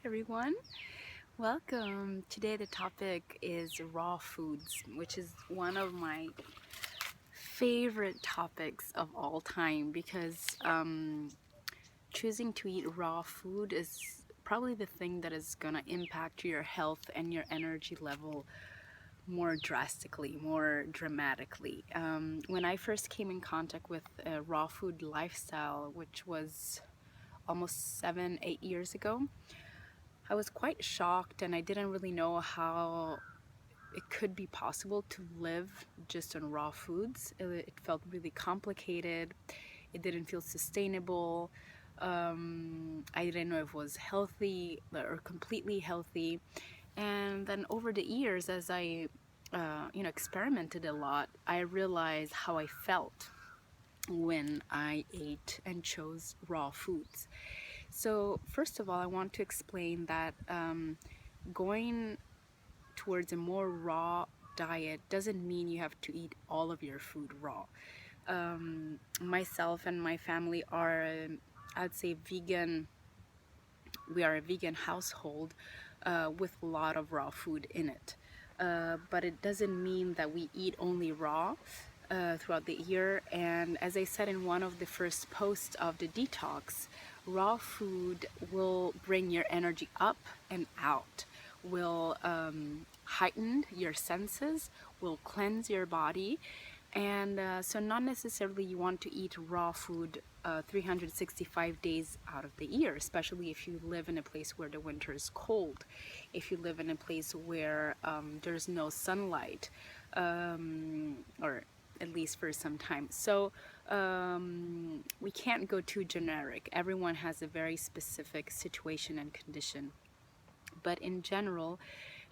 everyone. Welcome. Today the topic is raw foods, which is one of my favorite topics of all time because choosing to eat raw food is probably the thing that is gonna impact your health and your energy level more drastically, more dramatically. When I first came in contact with a raw food lifestyle, which was almost 7, 8 years ago, I was quite shocked and I didn't really know how it could be possible to live just on raw foods. It felt really complicated. It didn't feel sustainable. I didn't know if it was healthy or completely healthy. And then over the years, as I experimented a lot, I realized how I felt when I ate and chose raw foods. So first of all, I want to explain that going towards a more raw diet doesn't mean you have to eat all of your food raw. Myself and my family are, I'd say, vegan. We are a vegan household with a lot of raw food in it. But it doesn't mean that we eat only raw throughout the year. And as I said in one of the first posts of the detox, raw food will bring your energy up and out, will heighten your senses, will cleanse your body. And so not necessarily you want to eat raw food 365 days out of the year, especially if you live in a place where the winter is cold, if you live in a place where there's no sunlight, or at least for some time. So we can't go too generic. Everyone has a very specific situation and condition. But in general,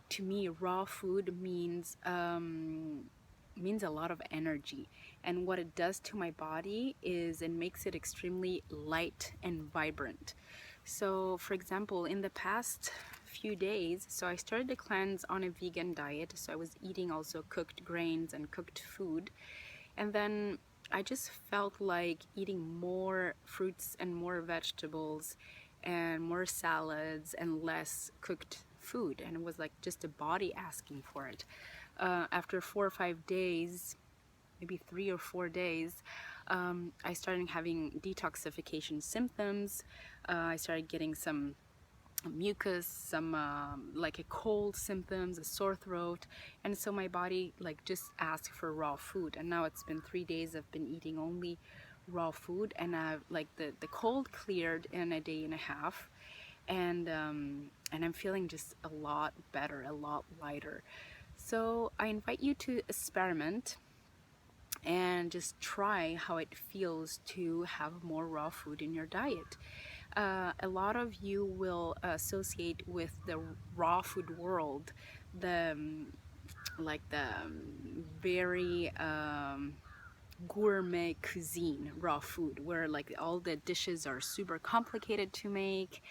to me, raw food means a lot of energy, and what it does to my body is it makes it extremely light and vibrant. So for example, in the past few days, so I started to cleanse on a vegan diet, so I was eating also cooked grains and cooked food, and then I just felt like eating more fruits and more vegetables and more salads and less cooked food, and it was like just the body asking for it. After 4 or 5 days, maybe 3 or 4 days, I started having detoxification symptoms. I started getting some mucus, some like a cold symptoms, a sore throat, and so my body like just asked for raw food. And now it's been 3 days I've been eating only raw food, and I've like the cold cleared in a day and a half, and I'm feeling just a lot better, a lot lighter. So I invite you to experiment and just try how it feels to have more raw food in your diet. A lot of you will associate with the raw food world the very gourmet cuisine raw food, where like all the dishes are super complicated to make,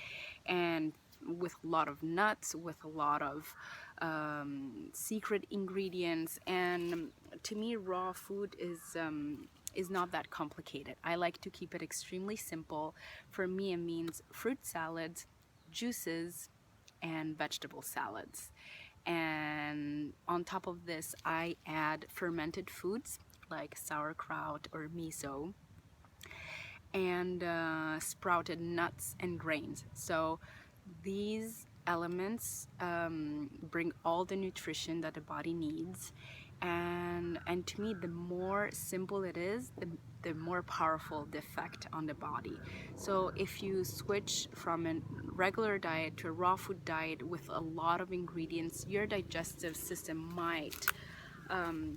and with a lot of nuts, with a lot of secret ingredients. And to me, raw food is not that complicated. I like to keep it extremely simple. For me, it means fruit salads, juices, and vegetable salads. And on top of this, I add fermented foods like sauerkraut or miso, and sprouted nuts and grains. So these elements bring all the nutrition that the body needs, and to me, the more simple it is, the more powerful the effect on the body. So if you switch from a regular diet to a raw food diet with a lot of ingredients, your digestive system might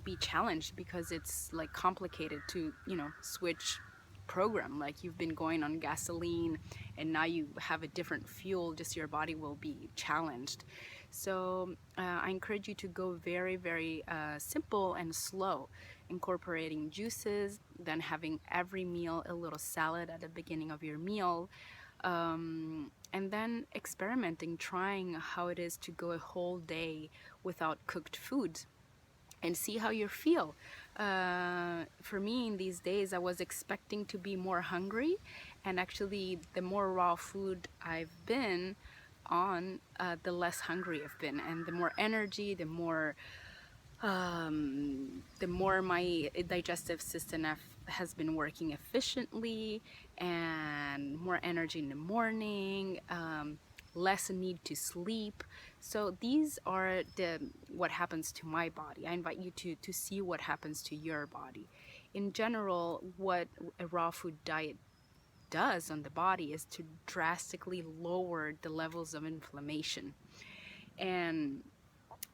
be challenged, because it's like complicated to switch program. Like you've been going on gasoline and now you have a different fuel, just your body will be challenged. So I encourage you to go very, very simple and slow, incorporating juices, then having every meal a little salad at the beginning of your meal, and then experimenting, trying how it is to go a whole day without cooked food and see how you feel. For me, in these days, I was expecting to be more hungry, and actually, the more raw food I've been, on, the less hungry I've been, and the more energy, the more my digestive system has been working efficiently, and more energy in the morning, less need to sleep. So these are what happens to my body. I invite you to see what happens to your body. In general, what a raw food diet does on the body is to drastically lower the levels of inflammation, and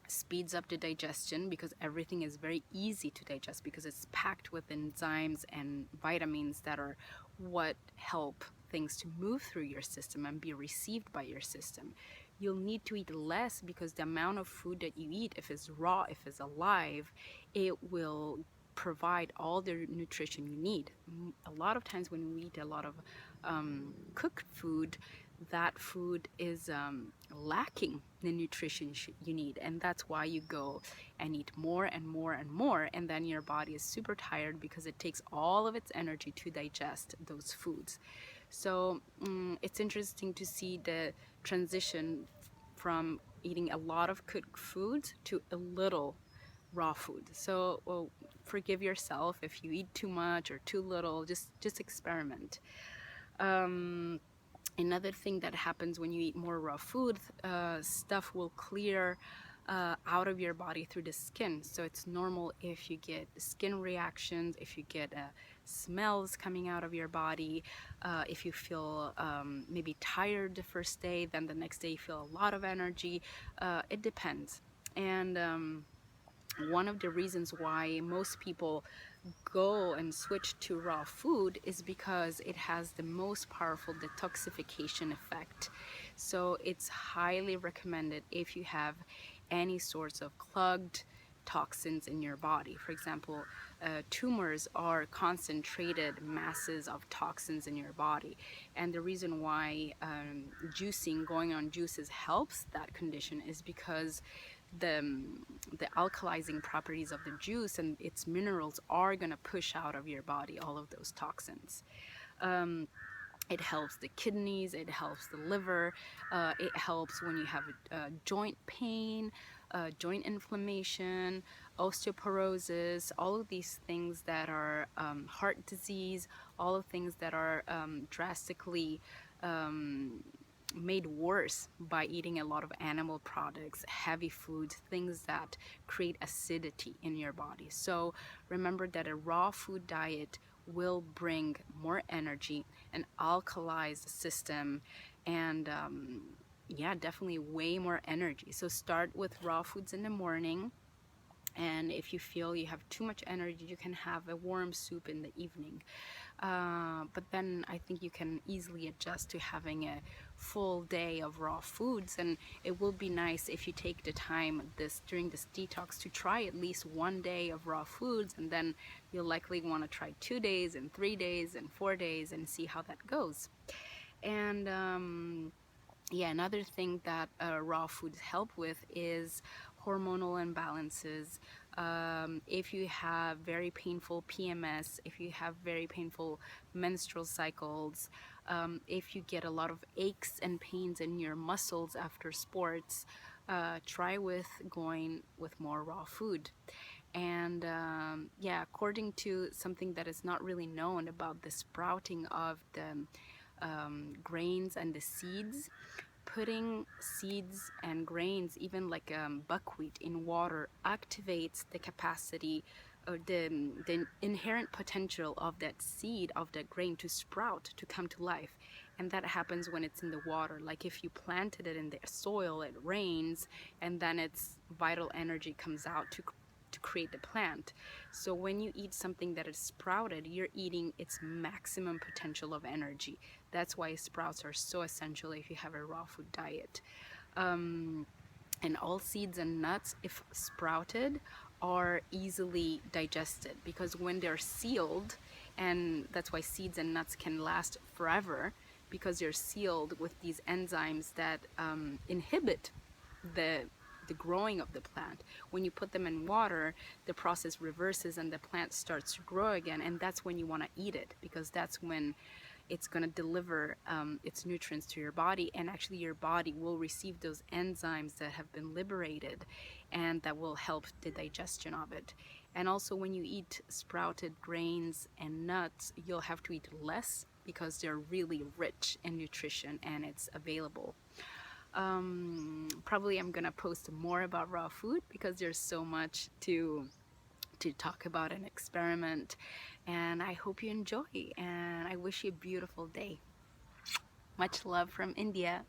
speeds up the digestion, because everything is very easy to digest because it's packed with enzymes and vitamins that are what help things to move through your system and be received by your system. You'll need to eat less because the amount of food that you eat, if it's raw, if it's alive, it will provide all the nutrition you need. A lot of times when we eat a lot of cooked food, that food is lacking the nutrition you need, and that's why you go and eat more and more and more, and then your body is super tired because it takes all of its energy to digest those foods. So it's interesting to see the transition from eating a lot of cooked food to a little raw food. So forgive yourself if you eat too much or too little. Just experiment. Another thing that happens when you eat more raw food, stuff will clear out of your body through the skin. So it's normal if you get skin reactions, if you get smells coming out of your body, if you feel maybe tired the first day, then the next day you feel a lot of energy. It depends. And one of the reasons why most people go and switch to raw food is because it has the most powerful detoxification effect. So it's highly recommended if you have any sorts of clogged toxins in your body. For example, tumors are concentrated masses of toxins in your body, and the reason why juicing, going on juices, helps that condition is because the alkalizing properties of the juice and its minerals are going to push out of your body all of those toxins. It helps the kidneys, it helps the liver, it helps when you have joint pain, joint inflammation, osteoporosis, all of these things that are heart disease, all of things that are drastically made worse by eating a lot of animal products, heavy foods, things that create acidity in your body. So remember that a raw food diet will bring more energy, an alkalized system, and yeah, definitely way more energy. So start with raw foods in the morning, and if you feel you have too much energy, you can have a warm soup in the evening. But then I think you can easily adjust to having a full day of raw foods, and it will be nice if you take the time during this detox to try at least one day of raw foods, and then you'll likely want to try 2 days and 3 days and 4 days and see how that goes. And yeah, another thing that raw foods help with is hormonal imbalances. If you have very painful PMS, if you have very painful menstrual cycles, if you get a lot of aches and pains in your muscles after sports, try with going with more raw food. And yeah, according to something that is not really known about the sprouting of the grains and the seeds, putting seeds and grains, even like buckwheat, in water activates the capacity or the inherent potential of that seed, of that grain, to sprout, to come to life. And that happens when it's in the water. Like if you planted it in the soil, it rains, and then its vital energy comes out to create the plant. So when you eat something that is sprouted, you're eating its maximum potential of energy. That's why sprouts are so essential if you have a raw food diet. And all seeds and nuts, if sprouted, are easily digested, because when they're sealed, and that's why seeds and nuts can last forever, because they're sealed with these enzymes that inhibit the growing of the plant. When you put them in water, the process reverses and the plant starts to grow again, and that's when you want to eat it, because that's when it's going to deliver its nutrients to your body, and actually your body will receive those enzymes that have been liberated and that will help the digestion of it. And also when you eat sprouted grains and nuts, you'll have to eat less because they're really rich in nutrition and it's available. Probably I'm gonna post more about raw food because there's so much to talk about and experiment. And I hope you enjoy, and I wish you a beautiful day. Much love from India.